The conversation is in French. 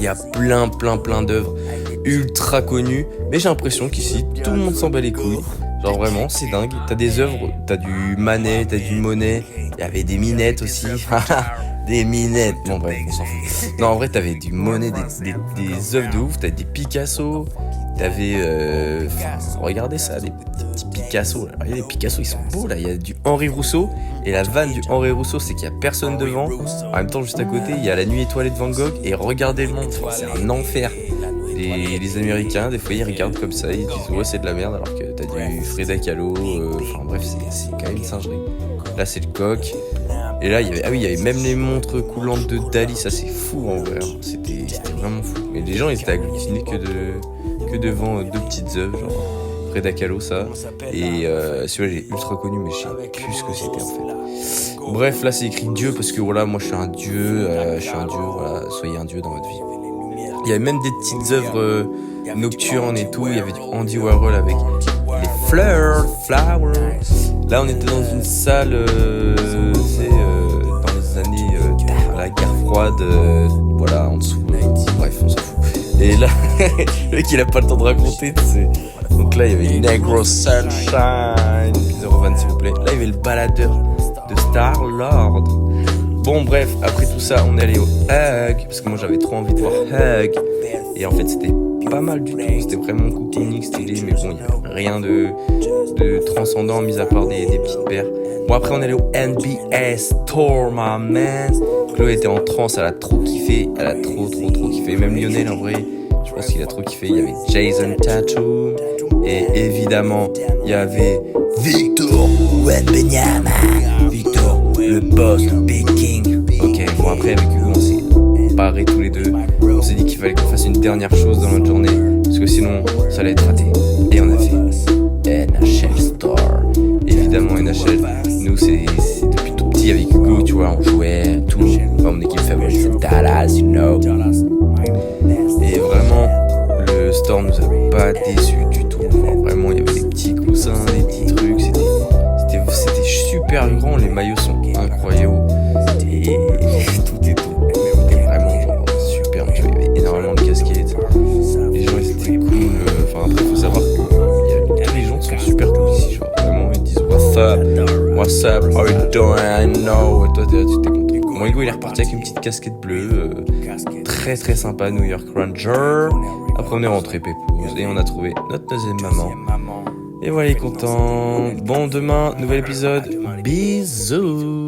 Il y a plein d'œuvres ultra connues. Mais j'ai l'impression qu'ici, tout le monde s'en bat les couilles. Genre vraiment, c'est dingue. T'as des œuvres, t'as du Manet, t'as du Monet. Il y avait des minettes aussi. Des minettes. Bon bref, on s'en fout. Non, en vrai, t'avais du Monet, des œuvres de ouf. T'avais des Picasso. T'avais... regardez ça, des petits Picasso. Là. Regardez, les Picasso, ils sont beaux là. Il y a du Henri Rousseau. Et la vanne du Henri Rousseau, c'est qu'il n'y a personne devant. En même temps, juste à côté, il y a la nuit étoilée de Van Gogh. Et regardez le monde, c'est un enfer. Les Américains, des fois, ils regardent comme ça. Ils disent, ouais, c'est de la merde. Alors que t'as du Frida Kahlo. Enfin bref, c'est quand même une singerie. Là, c'est le coq. Et là, il y avait même les montres coulantes de Dali. Ça, c'est fou en vrai. C'était vraiment fou. Mais les gens, ils étaient agglutinés que devant deux petites œuvres, genre Frida Kahlo, ça. Et celui-là, il est ultra connu, mais je sais plus ce que c'était en fait. Bref, là, c'est écrit Dieu parce que voilà, moi, je suis un dieu. Voilà, soyez un dieu dans votre vie. Il y avait même des petites œuvres nocturnes et tout. Il y avait du Andy Warhol avec les flowers. Là, on était dans une salle, dans les années la guerre froide, voilà, en dessous. Bref, on s'en fout. Et là, le mec, il a pas le temps de raconter, tu sais. Donc là, il y avait Negro Sunshine, 020 s'il vous plaît. Là, il y avait le baladeur de Star-Lord. Bon, bref, après tout ça, on est allé au Hug, parce que moi, j'avais trop envie de voir Hug. Et en fait, c'était pas mal du tout. C'était vraiment cocooning, stylé, mais bon, il y avait rien de transcendant, mis à part des petites paires. Bon, après, on est allé au NBA Store, my man. Chloé était en transe, elle a trop kiffé. Elle a trop kiffé. Même Lionel, en vrai, je pense qu'il a trop kiffé. Il y avait Jason Tattoo. Et évidemment, il y avait Victor Wembanyama. Victor, le boss, le Big King. Ok, bon, après, avec Hugo, on s'est barrés tous les deux. On s'est dit qu'il fallait qu'on fasse une dernière chose dans notre journée. Parce que sinon, ça allait être raté. Et on a fait NHL Store. Évidemment, NHL, nous, c'est depuis tout petit avec Hugo, tu vois, on jouait, tout. Enfin, mon équipe favorite, c'est Dallas, you know. Et vraiment, le store nous a pas déçus du tout. Enfin, vraiment, il y avait des petits coussins, des petits trucs. C'était super grand. Les maillots sont incroyables. Et tout est tout. C'était vraiment genre super. Tu vois, il y avait énormément de casquettes. Les gens, ils étaient cool. Enfin, après, il faut savoir que tous les gens sont super cool ici. Genre, vraiment, ils disent What's up, how you doing, I know. Et toi, tu t'es content. Mon Hugo, il est reparti avec une petite casquette bleue. Très sympa, New York Ranger. Après, on est rentré pépouze et on a trouvé notre deuxième maman. Et voilà, il est content. Bon, demain, nouvel épisode. Bisous.